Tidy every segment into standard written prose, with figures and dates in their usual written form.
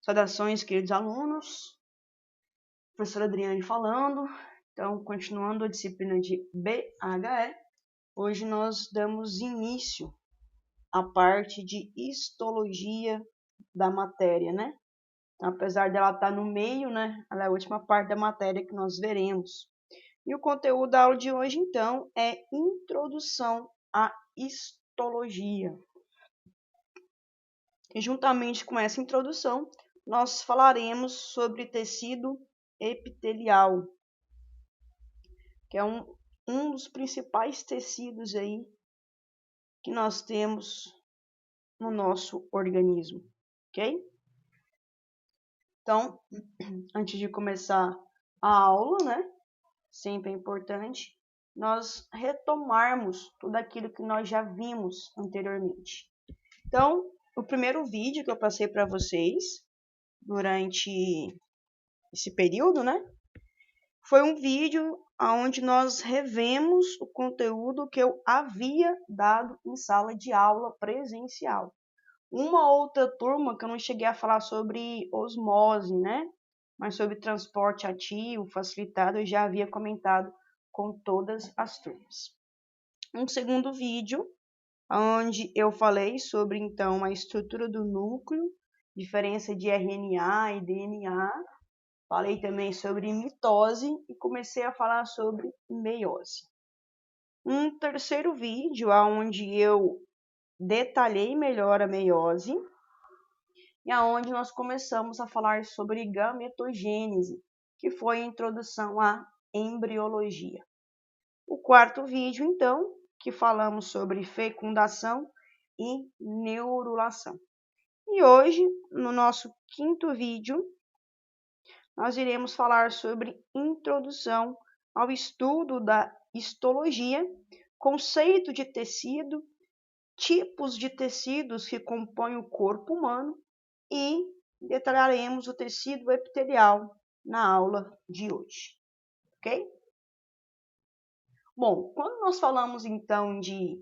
Saudações, queridos alunos. Professora Adriane falando. Então, continuando a disciplina de BHE, hoje nós damos início à parte de histologia da matéria, né? Então, apesar dela estar no meio, né? Ela é a última parte da matéria que nós veremos. E o conteúdo da aula de hoje, então, é Introdução à Histologia. E juntamente com essa introdução, nós falaremos sobre tecido epitelial, que é um dos principais tecidos aí que nós temos no nosso organismo, ok? Então, antes de começar a aula, né, sempre é importante nós retomarmos tudo aquilo que nós já vimos anteriormente. Então, o primeiro vídeo que eu passei para vocês durante esse período, né, foi um vídeo onde nós revemos o conteúdo que eu havia dado em sala de aula presencial. Uma outra turma que eu não cheguei a falar sobre osmose, né? Mas sobre transporte ativo, facilitado, eu já havia comentado com todas as turmas. Um segundo vídeo, onde eu falei sobre, então, a estrutura do núcleo, diferença de RNA e DNA. Falei também sobre mitose e comecei a falar sobre meiose. Um terceiro vídeo, onde eu detalhei melhor a meiose e onde nós começamos a falar sobre gametogênese, que foi a introdução à embriologia. O quarto vídeo, então, que falamos sobre fecundação e neurulação. E hoje, no nosso quinto vídeo, nós iremos falar sobre introdução ao estudo da histologia, conceito de tecido, tipos de tecidos que compõem o corpo humano e detalharemos o tecido epitelial na aula de hoje, ok? Bom, quando nós falamos então de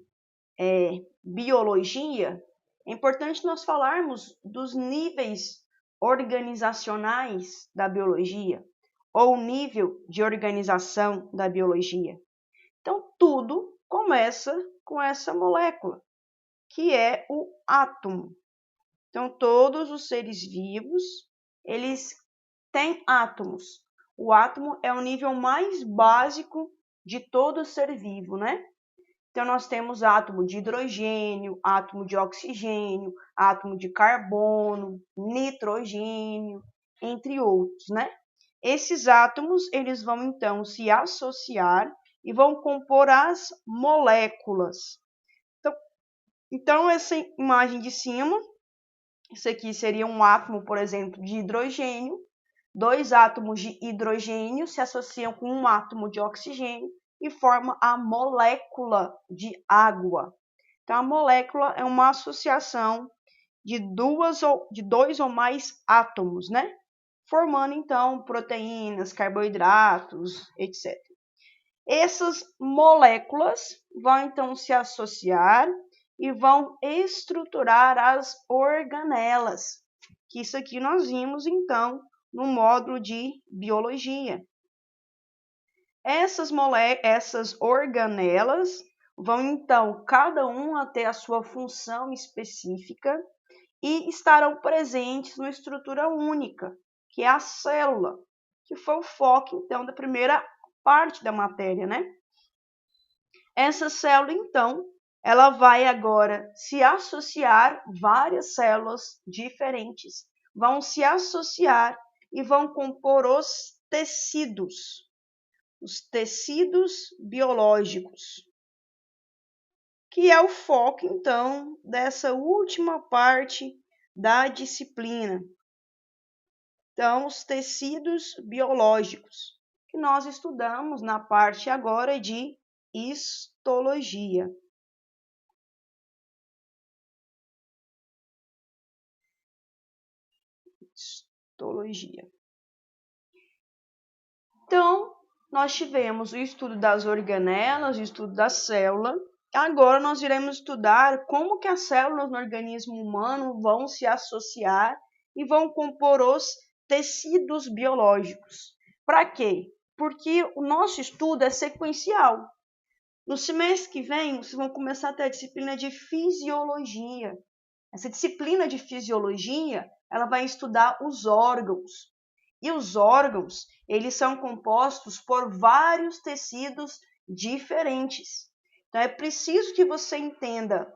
biologia, é importante nós falarmos dos níveis organizacionais da biologia, ou nível de organização da biologia. Então, tudo começa com essa molécula, que é o átomo. Então, todos os seres vivos, eles têm átomos. O átomo é o nível mais básico de todo ser vivo, né? Então, nós temos átomo de hidrogênio, átomo de oxigênio, átomo de carbono, nitrogênio, entre outros, né? Esses átomos, eles vão, então, se associar e vão compor as moléculas. Então essa imagem de cima, isso aqui seria um átomo, por exemplo, de hidrogênio. Dois átomos de hidrogênio se associam com um átomo de oxigênio e forma a molécula de água. Então, a molécula é uma associação de dois ou mais átomos, né? Formando, então, proteínas, carboidratos, etc. Essas moléculas vão, então, se associar e vão estruturar as organelas, que isso aqui nós vimos, então, no módulo de biologia. Essas organelas vão, então, cada uma ter a sua função específica e estarão presentes numa estrutura única, que é a célula, que foi o foco, então, da primeira parte da matéria, né? Essa célula, então, ela vai agora se associar, várias células diferentes vão se associar e vão compor os tecidos biológicos, que é o foco, então, dessa última parte da disciplina. Então, os tecidos biológicos, que nós estudamos na parte agora de histologia. Histologia. Então, nós tivemos o estudo das organelas, o estudo da célula. Agora nós iremos estudar como que as células no organismo humano vão se associar e vão compor os tecidos biológicos. Para quê? Porque o nosso estudo é sequencial. No semestre que vem, vocês vão começar a ter a disciplina de fisiologia. Essa disciplina de fisiologia, ela vai estudar os órgãos. E os órgãos, eles são compostos por vários tecidos diferentes. Então, é preciso que você entenda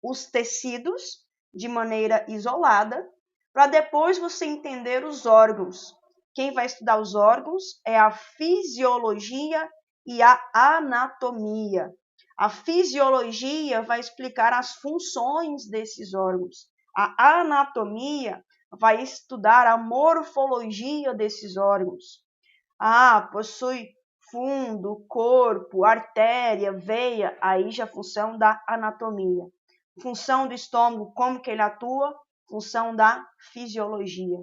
os tecidos de maneira isolada, para depois você entender os órgãos. Quem vai estudar os órgãos é a fisiologia e a anatomia. A fisiologia vai explicar as funções desses órgãos. A anatomia vai estudar a morfologia desses órgãos. Possui fundo, corpo, artéria, veia, aí já é função da anatomia. Função do estômago, como que ele atua? Função da fisiologia.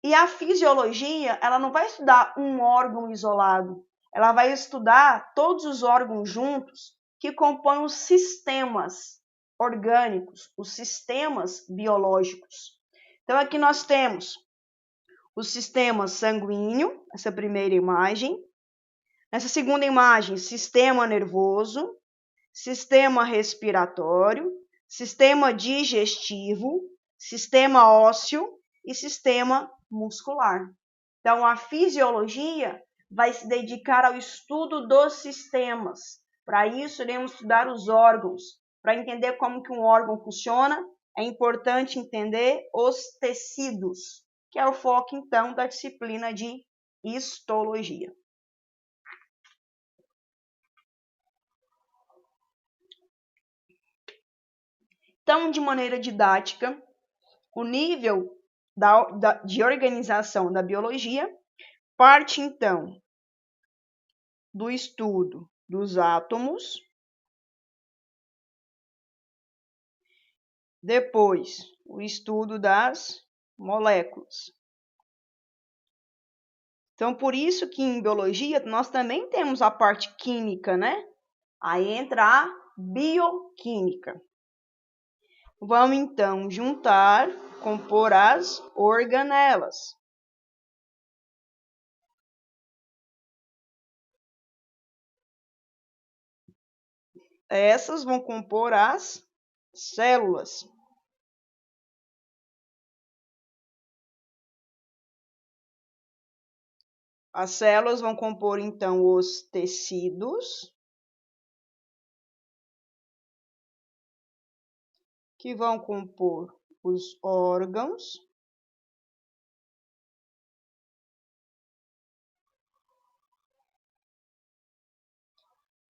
E a fisiologia, ela não vai estudar um órgão isolado, ela vai estudar todos os órgãos juntos que compõem os sistemas orgânicos, os sistemas biológicos. Então, aqui nós temos o sistema sanguíneo, essa primeira imagem. Nessa segunda imagem, sistema nervoso, sistema respiratório, sistema digestivo, sistema ósseo e sistema muscular. Então, a fisiologia vai se dedicar ao estudo dos sistemas. Para isso, iremos estudar os órgãos. Para entender como que um órgão funciona, é importante entender os tecidos, que é o foco, então, da disciplina de histologia. Então, de maneira didática, o nível de organização da biologia parte, então, do estudo dos átomos, depois, o estudo das moléculas. Então, por isso que em biologia nós também temos a parte química, né? Aí entra a bioquímica. Vamos, então, juntar, compor as organelas. Essas vão compor as células. As células vão compor, então, os tecidos, que vão compor os órgãos,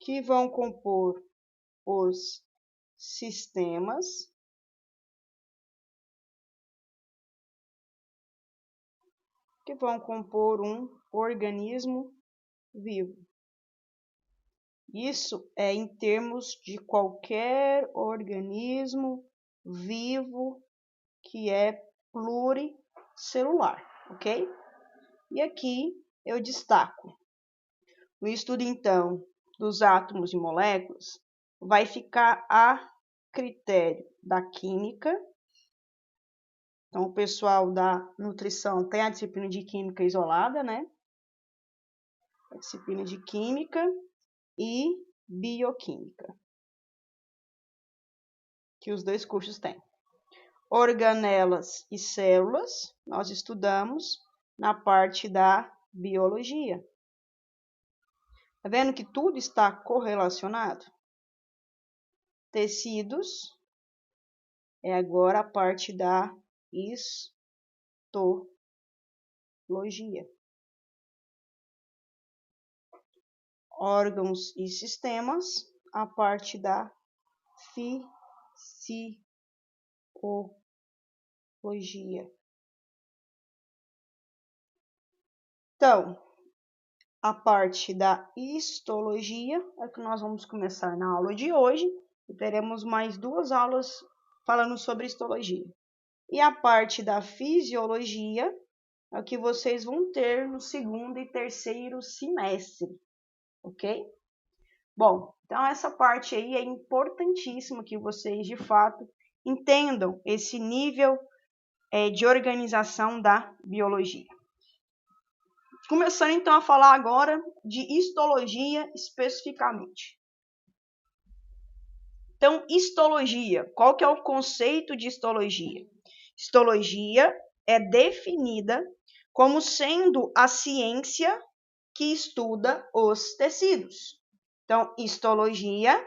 que vão compor os sistemas, que vão compor um organismo vivo. Isso é em termos de qualquer organismo vivo que é pluricelular, ok? E aqui eu destaco o estudo, então, dos átomos e moléculas vai ficar a critério da química. Então, o pessoal da nutrição tem a disciplina de química isolada, né? A disciplina de química e bioquímica, que os dois cursos têm. Organelas e células, nós estudamos na parte da biologia. Tá vendo que tudo está correlacionado? Tecidos é agora a parte da histologia. Órgãos e sistemas, a parte da fisiologia. Então, a parte da histologia é que nós vamos começar na aula de hoje e teremos mais 2 aulas falando sobre histologia. E a parte da fisiologia é o que vocês vão ter no 2º e 3º semestre, ok? Bom, então essa parte aí é importantíssima que vocês, de fato, entendam esse nível de organização da biologia. Começando então a falar agora de histologia especificamente. Então, histologia, qual que é o conceito de histologia? Histologia é definida como sendo a ciência que estuda os tecidos. Então, histologia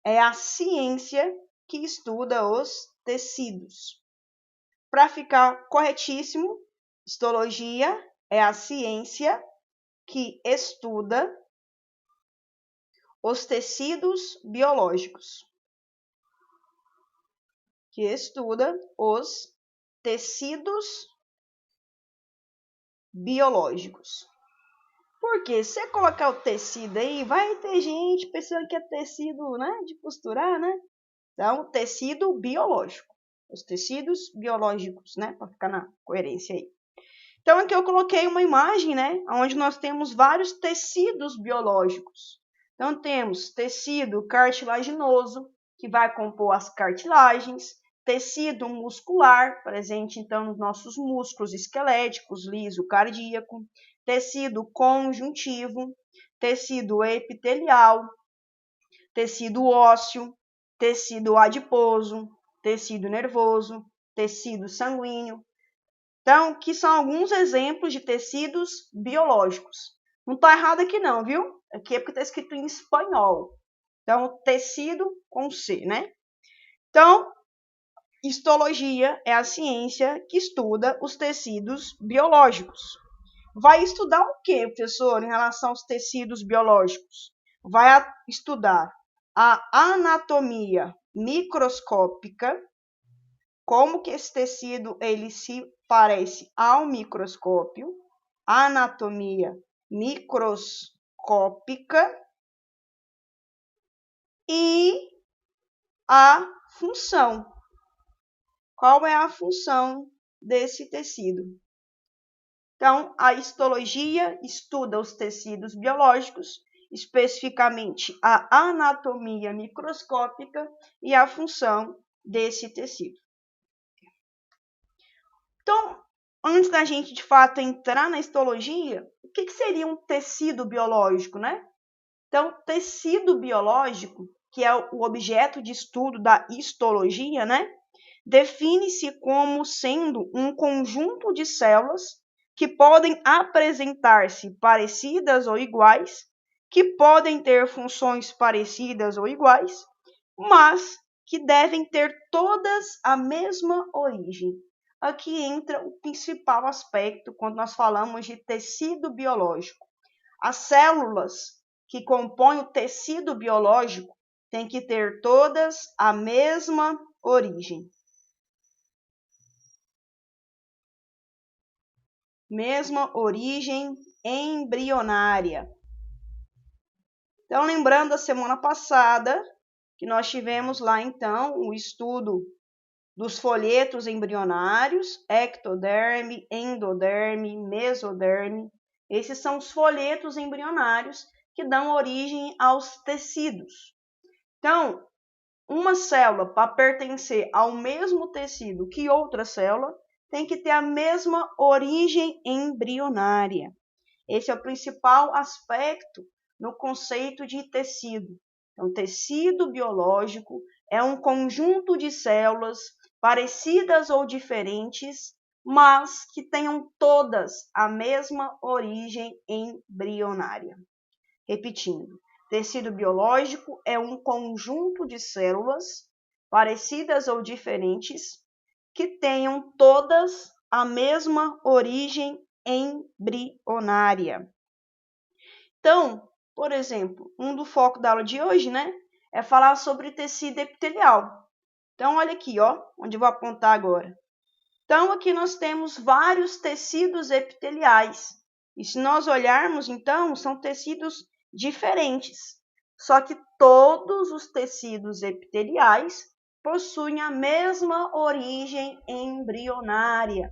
é a ciência que estuda os tecidos. Para ficar corretíssimo, histologia é a ciência que estuda os tecidos biológicos. Que estuda os tecidos biológicos. Porque se você colocar o tecido aí, vai ter gente pensando que é tecido, né, de costurar, né? Então, tecido biológico. Os tecidos biológicos, né, para ficar na coerência aí. Então, aqui eu coloquei uma imagem, né, onde nós temos vários tecidos biológicos. Então, temos tecido cartilaginoso, que vai compor as cartilagens, tecido muscular, presente, então, nos nossos músculos esqueléticos, liso, cardíaco, tecido conjuntivo, tecido epitelial, tecido ósseo, tecido adiposo, tecido nervoso, tecido sanguíneo. Então, que são alguns exemplos de tecidos biológicos. Não está errado aqui não, viu? Aqui é porque está escrito em espanhol. Então, tecido com C, né? Então, histologia é a ciência que estuda os tecidos biológicos. Vai estudar o que, professor, em relação aos tecidos biológicos? Vai estudar a anatomia microscópica, como que esse tecido ele se parece ao microscópio, anatomia microscópica e a função. Qual é a função desse tecido? Então, a histologia estuda os tecidos biológicos, especificamente a anatomia microscópica e a função desse tecido. Então, antes da gente, de fato, entrar na histologia, o que seria um tecido biológico, né? Então, tecido biológico, que é o objeto de estudo da histologia, né? Define-se como sendo um conjunto de células que podem apresentar-se parecidas ou iguais, que podem ter funções parecidas ou iguais, mas que devem ter todas a mesma origem. Aqui entra o principal aspecto quando nós falamos de tecido biológico. As células que compõem o tecido biológico têm que ter todas a mesma origem. Mesma origem embrionária. Então, lembrando da semana passada, que nós tivemos lá, então, o estudo dos folhetos embrionários, ectoderme, endoderme, mesoderme. Esses são os folhetos embrionários que dão origem aos tecidos. Então, uma célula, para pertencer ao mesmo tecido que outra célula, tem que ter a mesma origem embrionária. Esse é o principal aspecto no conceito de tecido. Então, tecido biológico é um conjunto de células parecidas ou diferentes, mas que tenham todas a mesma origem embrionária. Repetindo, tecido biológico é um conjunto de células parecidas ou diferentes que tenham todas a mesma origem embrionária. Então, por exemplo, do foco da aula de hoje, né, é falar sobre tecido epitelial. Então, olha aqui, ó, onde eu vou apontar agora. Então, aqui nós temos vários tecidos epiteliais. E se nós olharmos, então, são tecidos diferentes. Só que todos os tecidos epiteliais possuem a mesma origem embrionária.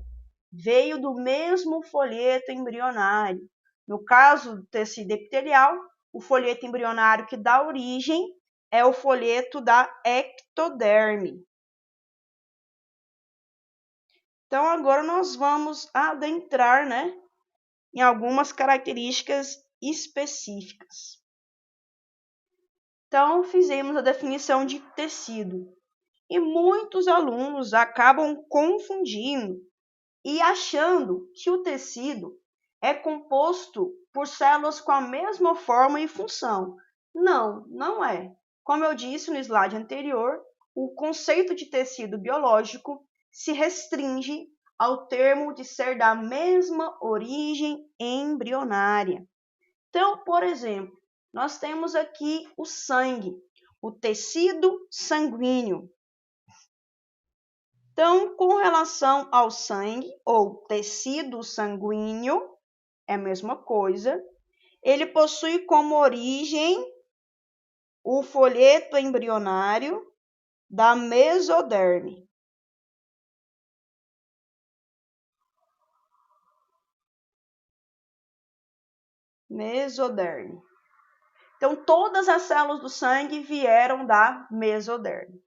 Veio do mesmo folheto embrionário. No caso do tecido epitelial, o folheto embrionário que dá origem é o folheto da ectoderme. Então, agora nós vamos adentrar, né, em algumas características específicas. Então, fizemos a definição de tecido. E muitos alunos acabam confundindo e achando que o tecido é composto por células com a mesma forma e função. Não, não é. Como eu disse no slide anterior, o conceito de tecido biológico se restringe ao termo de ser da mesma origem embrionária. Então, por exemplo, nós temos aqui o sangue, o tecido sanguíneo. Então, com relação ao sangue ou tecido sanguíneo, é a mesma coisa. Ele possui como origem o folheto embrionário da mesoderme. Mesoderme. Então, todas as células do sangue vieram da mesoderme.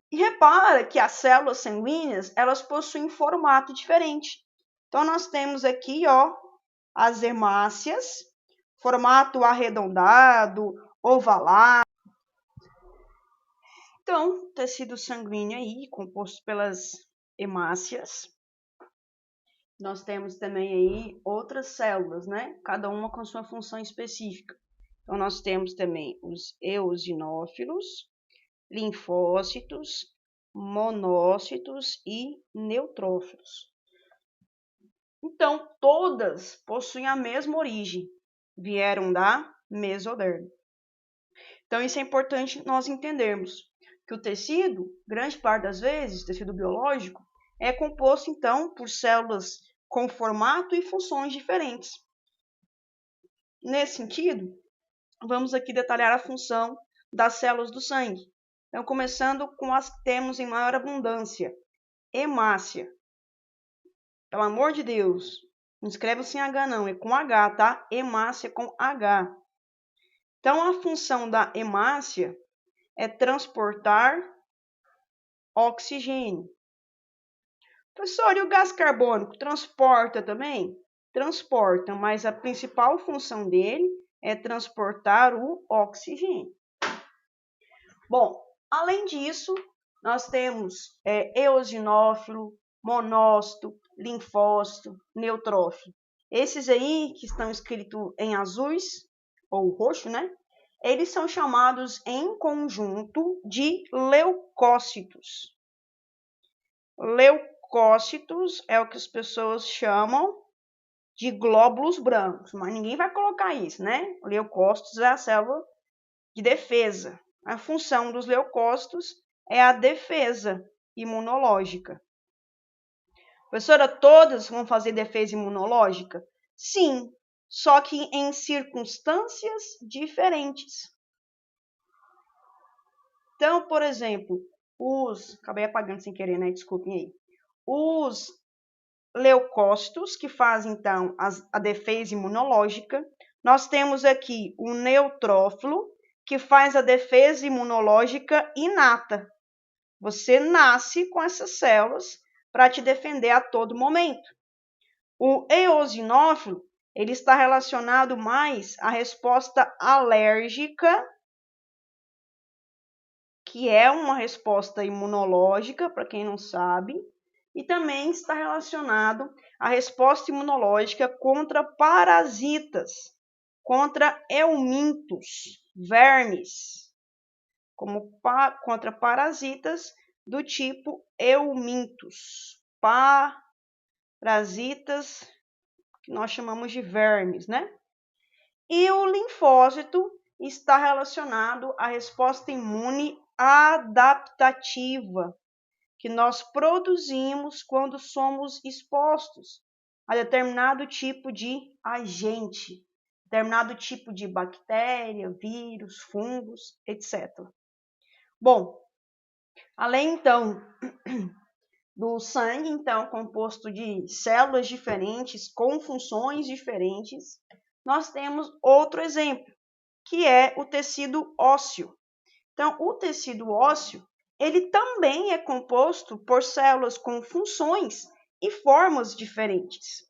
E repara que as células sanguíneas, elas possuem formato diferente. Então, nós temos aqui, ó, as hemácias, formato arredondado, ovalado. Então, tecido sanguíneo aí, composto pelas hemácias. Nós temos também aí outras células, né? Cada uma com sua função específica. Então, nós temos também os eosinófilos, linfócitos, monócitos e neutrófilos. Então, todas possuem a mesma origem, vieram da mesoderme. Então, isso é importante nós entendermos, que o tecido, grande parte das vezes, tecido biológico, é composto, então, por células com formato e funções diferentes. Nesse sentido, vamos aqui detalhar a função das células do sangue. Então, começando com as que temos em maior abundância. Hemácia. Pelo amor de Deus, não escreve sem H não, é com H, tá? Hemácia com H. Então, a função da hemácia é transportar oxigênio. Professor, e o gás carbônico transporta também? Transporta, mas a principal função dele é transportar o oxigênio. Bom, além disso, nós temos eosinófilo, monócito, linfócito, neutrófilo. Esses aí que estão escritos em azuis, ou roxo, né? Eles são chamados em conjunto de leucócitos. Leucócitos é o que as pessoas chamam de glóbulos brancos, mas ninguém vai colocar isso, né? Leucócitos é a célula de defesa. A função dos leucócitos é a defesa imunológica. Professora, todas vão fazer defesa imunológica? Sim, só que em circunstâncias diferentes. Então, por exemplo, acabei apagando sem querer, né? Desculpem aí. Os leucócitos, que fazem, então, a defesa imunológica. Nós temos aqui o neutrófilo, que faz a defesa imunológica inata. Você nasce com essas células para te defender a todo momento. O eosinófilo, ele está relacionado mais à resposta alérgica, que é uma resposta imunológica, para quem não sabe, e também está relacionado à resposta imunológica contra parasitas, contra helmintos, vermes, como contra parasitas do tipo helmintos, parasitas que nós chamamos de vermes, né? E o linfócito está relacionado à resposta imune adaptativa, que nós produzimos quando somos expostos a determinado tipo de agente, determinado tipo de bactéria, vírus, fungos, etc. Bom, além então do sangue, então, composto de células diferentes, com funções diferentes, nós temos outro exemplo, que é o tecido ósseo. Então, o tecido ósseo, ele também é composto por células com funções e formas diferentes.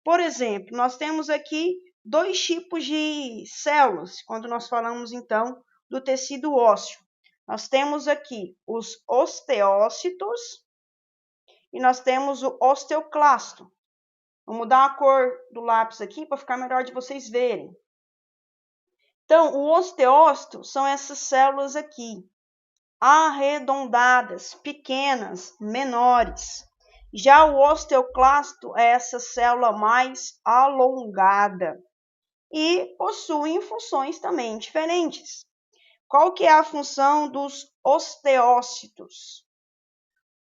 Por exemplo, nós temos aqui 2 tipos de células, quando nós falamos, então, do tecido ósseo. Nós temos aqui os osteócitos e nós temos o osteoclasto. Vou mudar a cor do lápis aqui para ficar melhor de vocês verem. Então, o osteócito são essas células aqui, arredondadas, pequenas, menores. Já o osteoclasto é essa célula mais alongada e possuem funções também diferentes. Qual que é a função dos osteócitos?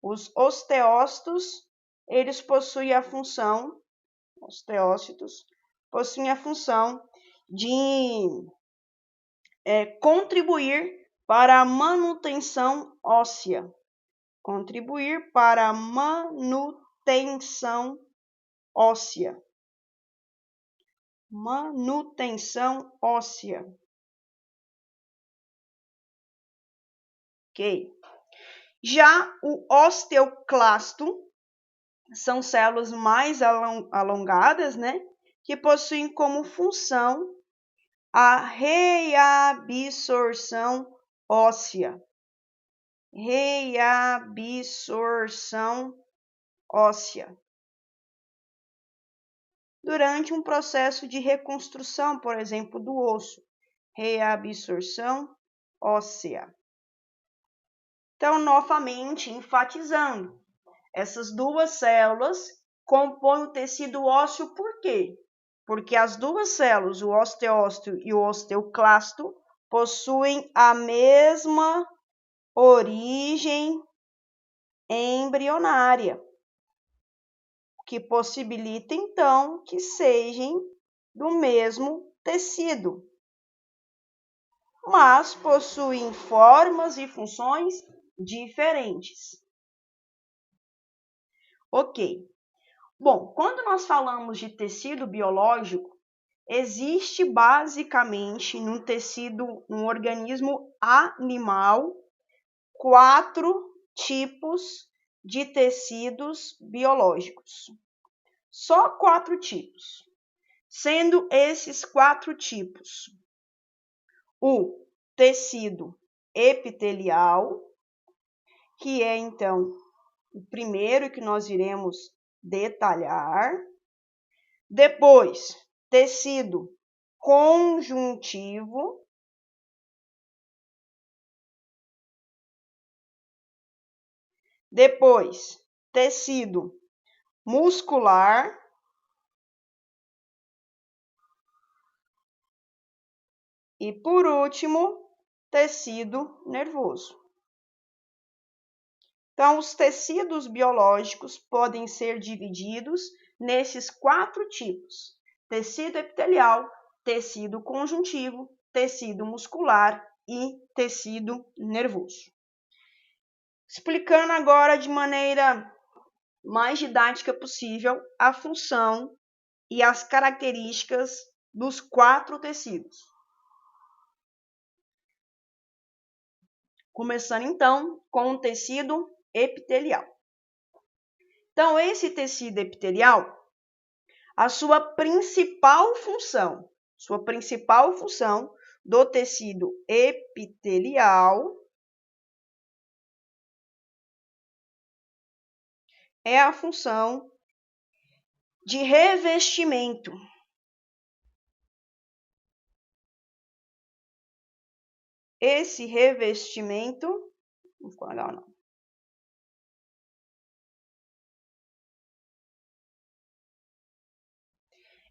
Os osteócitos, eles possuem a função, de contribuir para a manutenção óssea. Contribuir para a manutenção óssea. Manutenção óssea. Ok. Já o osteoclasto são células mais alongadas, né? Que possuem como função a reabsorção óssea. Reabsorção óssea. Durante um processo de reconstrução, por exemplo, do osso. Reabsorção óssea. Então, novamente, enfatizando, essas duas células compõem o tecido ósseo por quê? Porque as duas células, o osteócito e o osteoclasto, possuem a mesma origem embrionária, que possibilita, então, que sejam do mesmo tecido, mas possuem formas e funções diferentes. Ok. Bom, quando nós falamos de tecido biológico, existe basicamente num organismo animal 4 tipos de tecidos biológicos. Só 4 tipos. Sendo esses 4 tipos o tecido epitelial, que é então o primeiro que nós iremos detalhar. Depois, tecido conjuntivo. Depois, tecido muscular. E, por último, tecido nervoso. Então, os tecidos biológicos podem ser divididos nesses 4 tipos: tecido epitelial, tecido conjuntivo, tecido muscular e tecido nervoso. Explicando agora de maneira mais didática possível a função e as características dos 4 tecidos. Começando então com o tecido epitelial. Então, esse tecido epitelial, a sua principal função do tecido epitelial é a função de revestimento. Esse revestimento, não ficou legal não.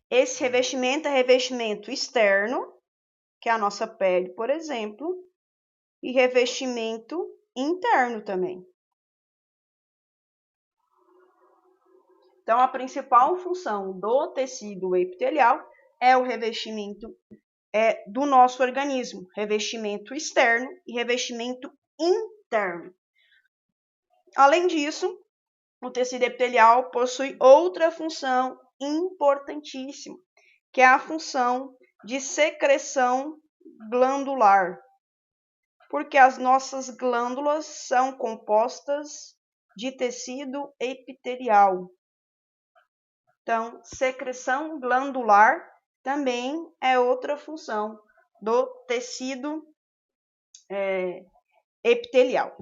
Esse revestimento é revestimento externo, que é a nossa pele, por exemplo, e revestimento interno também. Então, a principal função do tecido epitelial é o revestimento do nosso organismo, revestimento externo e revestimento interno. Além disso, o tecido epitelial possui outra função importantíssima, que é a função de secreção glandular. Porque as nossas glândulas são compostas de tecido epitelial. Então, secreção glandular também é outra função do tecido epitelial.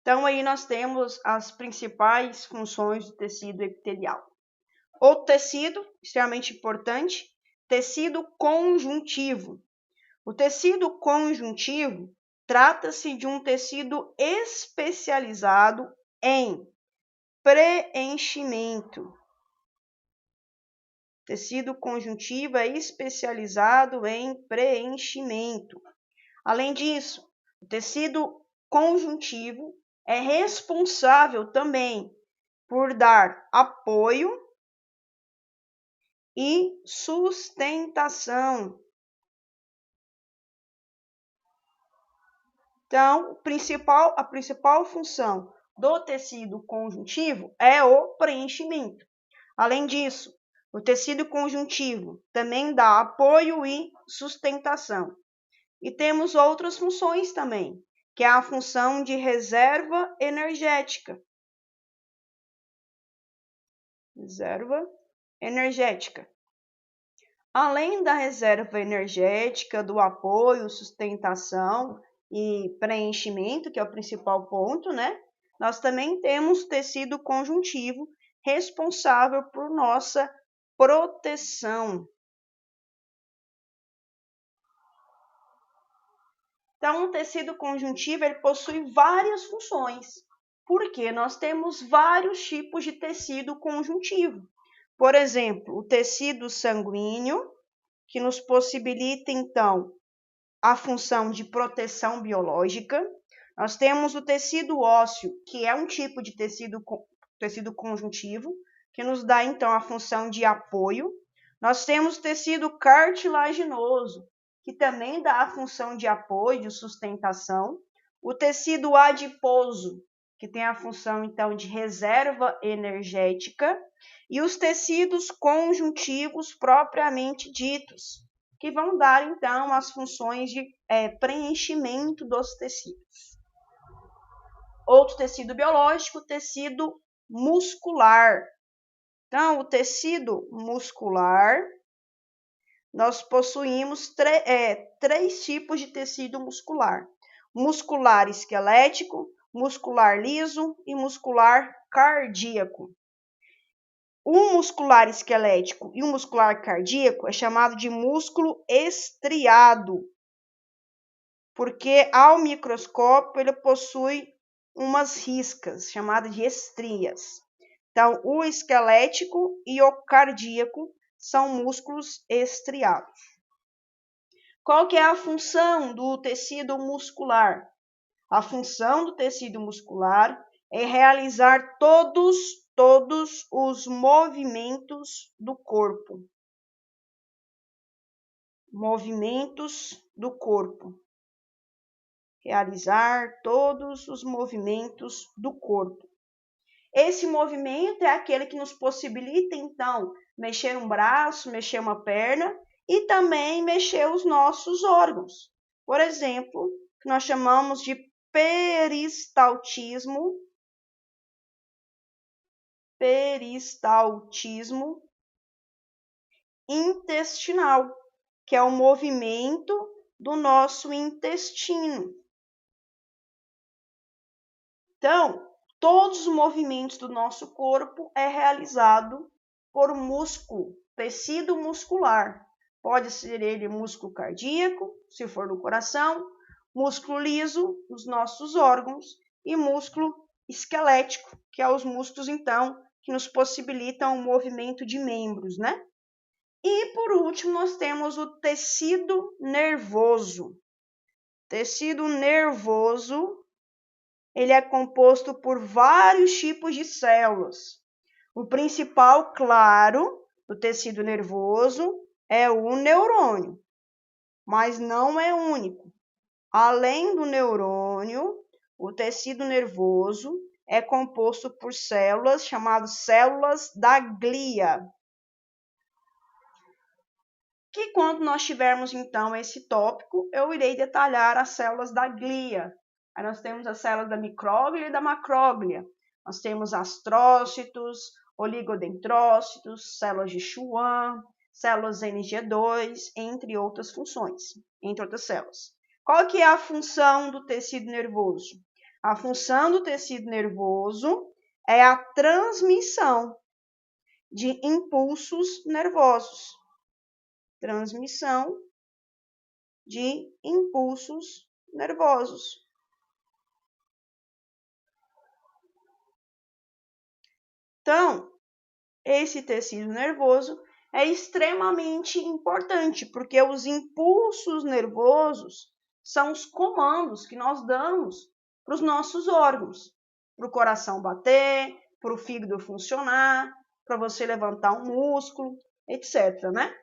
Então, aí nós temos as principais funções do tecido epitelial. Outro tecido, extremamente importante, tecido conjuntivo. O tecido conjuntivo trata-se de um tecido especializado em preenchimento. Tecido conjuntivo é especializado em preenchimento. Além disso, o tecido conjuntivo é responsável também por dar apoio e sustentação. Então, a principal função do tecido conjuntivo é o preenchimento. Além disso, o tecido conjuntivo também dá apoio e sustentação. E temos outras funções também, que é a função de reserva energética. Reserva energética. Além da reserva energética, do apoio, sustentação e preenchimento, que é o principal ponto, né? Nós também temos tecido conjuntivo responsável por nossa proteção. Então, o tecido conjuntivo ele possui várias funções, porque nós temos vários tipos de tecido conjuntivo. Por exemplo, o tecido sanguíneo, que nos possibilita, então, a função de proteção biológica. Nós temos o tecido ósseo, que é um tipo de tecido conjuntivo, que nos dá, então, a função de apoio. Nós temos o tecido cartilaginoso, que também dá a função de apoio, de sustentação. O tecido adiposo, que tem a função, então, de reserva energética. E os tecidos conjuntivos propriamente ditos, que vão dar, então, as funções de preenchimento dos tecidos. Outro tecido biológico, o tecido muscular. Então, o tecido muscular, nós possuímos três tipos de tecido muscular. Muscular esquelético, muscular liso e muscular cardíaco. O muscular esquelético e o muscular cardíaco é chamado de músculo estriado, porque ao microscópio ele possui umas riscas, chamadas de estrias. Então, o esquelético e o cardíaco são músculos estriados. Qual que é a função do tecido muscular? A função do tecido muscular é realizar todos os movimentos do corpo. Movimentos do corpo. Realizar todos os movimentos do corpo. Esse movimento é aquele que nos possibilita, então, mexer um braço, mexer uma perna e também mexer os nossos órgãos. Por exemplo, que nós chamamos de peristaltismo. Peristaltismo intestinal, que é o movimento do nosso intestino. Então, todos os movimentos do nosso corpo é realizado por músculo, tecido muscular. Pode ser ele músculo cardíaco, se for no coração, músculo liso, nos nossos órgãos, e músculo esquelético, que é os músculos, então, que nos possibilitam o movimento de membros, né? E, por último, nós temos o tecido nervoso. Tecido nervoso, ele é composto por vários tipos de células. O principal, claro, do tecido nervoso é o neurônio, mas não é único. Além do neurônio, o tecido nervoso é composto por células chamadas células da glia. que quando nós tivermos, então, esse tópico, eu irei detalhar as células da glia. Aí nós temos as células da micróglia e da macróglia. Nós temos astrócitos, oligodendrócitos, células de Schwann, células NG2, entre outras funções, entre outras células. Qual que é a função do tecido nervoso? A função do tecido nervoso é a transmissão de impulsos nervosos. Transmissão de impulsos nervosos. Então, esse tecido nervoso é extremamente importante, porque os impulsos nervosos são os comandos que nós damos para os nossos órgãos, para o coração bater, para o fígado funcionar, para você levantar um músculo, etc, né?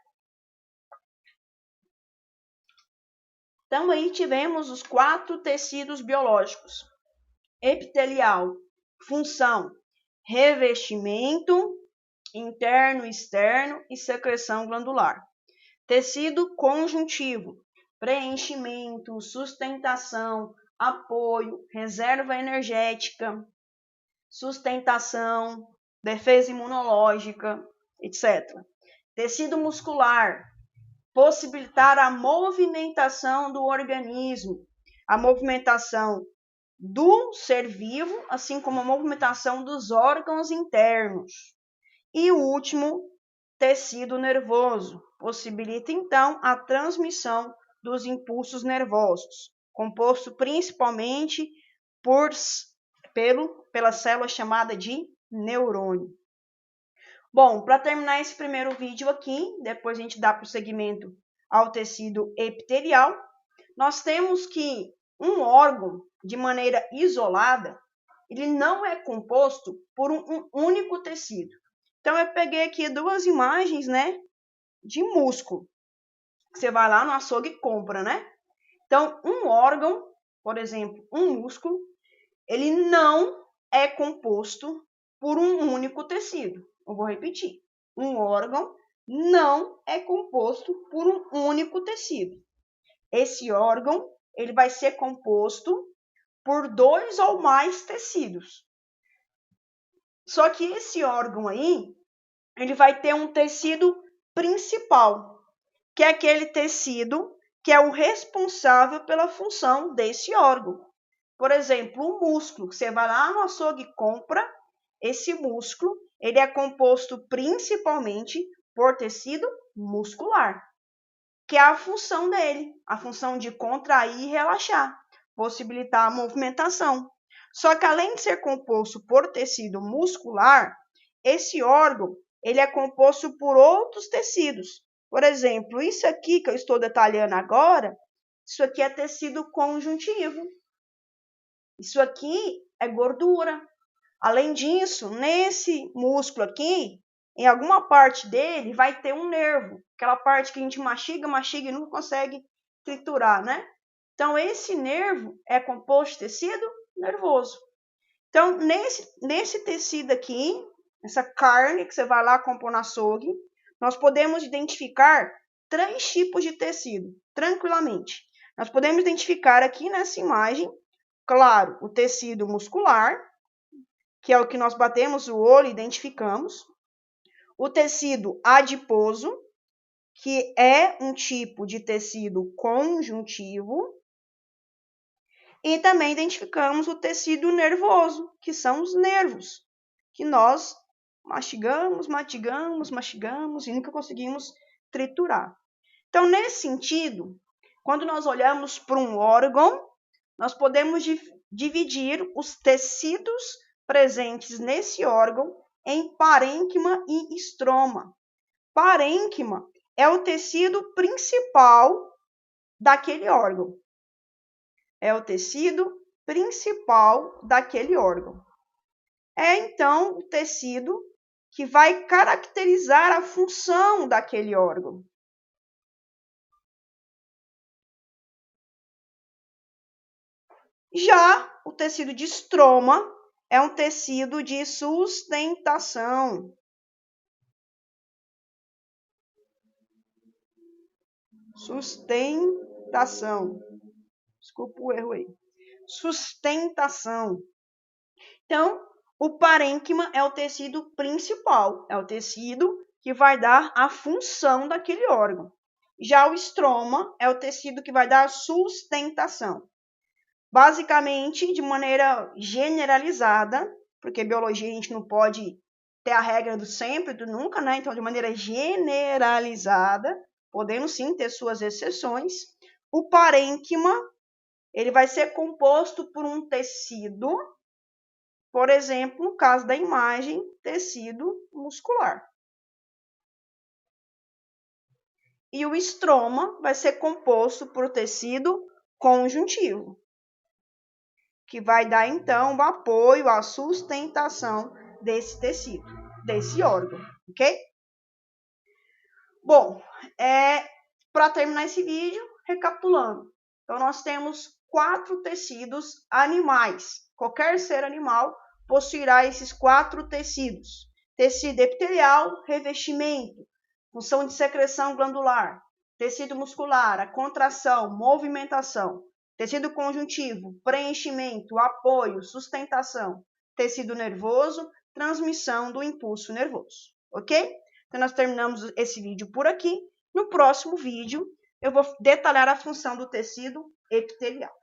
Então, aí tivemos os 4 tecidos biológicos. Epitelial, função, revestimento, interno e externo e secreção glandular. Tecido conjuntivo, preenchimento, sustentação, apoio, reserva energética, sustentação, defesa imunológica, etc. Tecido muscular, possibilitar a movimentação do organismo, a movimentação do ser vivo, assim como a movimentação dos órgãos internos. E o último, tecido nervoso, possibilita então a transmissão dos impulsos nervosos, composto principalmente pela célula chamada de neurônio. Bom, para terminar esse primeiro vídeo aqui, depois a gente dá prosseguimento ao tecido epitelial, nós temos que um órgão, de maneira isolada, ele não é composto por um único tecido. Então, eu peguei aqui 2 imagens, né, de músculo, que você vai lá no açougue e compra, né? Então, um órgão, por exemplo, um músculo, ele não é composto por um único tecido. Eu vou repetir. Um órgão não é composto por um único tecido. Esse órgão, ele vai ser composto por 2 ou mais tecidos. Só que esse órgão aí, ele vai ter um tecido principal, que é aquele tecido que é o responsável pela função desse órgão. Por exemplo, o músculo, que você vai lá no açougue e compra, esse músculo, ele é composto principalmente por tecido muscular, que é a função dele, a função de contrair e relaxar, possibilitar a movimentação. Só que além de ser composto por tecido muscular, esse órgão, ele é composto por outros tecidos. Por exemplo, isso aqui que eu estou detalhando agora, isso aqui é tecido conjuntivo. Isso aqui é gordura. Além disso, nesse músculo aqui, em alguma parte dele vai ter um nervo, aquela parte que a gente mastiga e nunca consegue triturar, né? Então, esse nervo é composto de tecido nervoso. Então, nesse tecido aqui, essa carne que você vai lá comprar no açougue, nós podemos identificar 3 tipos de tecido, tranquilamente. Nós podemos identificar aqui nessa imagem, claro, o tecido muscular, que é o que nós batemos o olho e identificamos. O tecido adiposo, que é um tipo de tecido conjuntivo. E também identificamos o tecido nervoso, que são os nervos, que nós mastigamos e nunca conseguimos triturar. Então, nesse sentido, quando nós olhamos para um órgão, nós podemos dividir os tecidos presentes nesse órgão em parênquima e estroma. Parênquima é o tecido principal daquele órgão. É o tecido principal daquele órgão. É, então, o tecido que vai caracterizar a função daquele órgão. Já o tecido de estroma é um tecido de sustentação. Sustentação. Desculpa o erro aí. Sustentação. Então, o parênquima é o tecido principal, é o tecido que vai dar a função daquele órgão. Já o estroma é o tecido que vai dar a sustentação. Basicamente, de maneira generalizada, porque biologia a gente não pode ter a regra do sempre, do nunca, né? Então, de maneira generalizada, podendo sim ter suas exceções, o parênquima ele vai ser composto por um tecido, por exemplo, no caso da imagem, tecido muscular. E o estroma vai ser composto por tecido conjuntivo, que vai dar, então, o apoio, a sustentação desse tecido, desse órgão, ok? Bom, para terminar esse vídeo, recapitulando. Então, nós temos 4 tecidos animais. Qualquer ser animal possuirá esses 4 tecidos. Tecido epitelial, revestimento, função de secreção glandular. Tecido muscular, a contração, movimentação. Tecido conjuntivo, preenchimento, apoio, sustentação. Tecido nervoso, transmissão do impulso nervoso. Ok? Então, nós terminamos esse vídeo por aqui. No próximo vídeo, eu vou detalhar a função do tecido epitelial.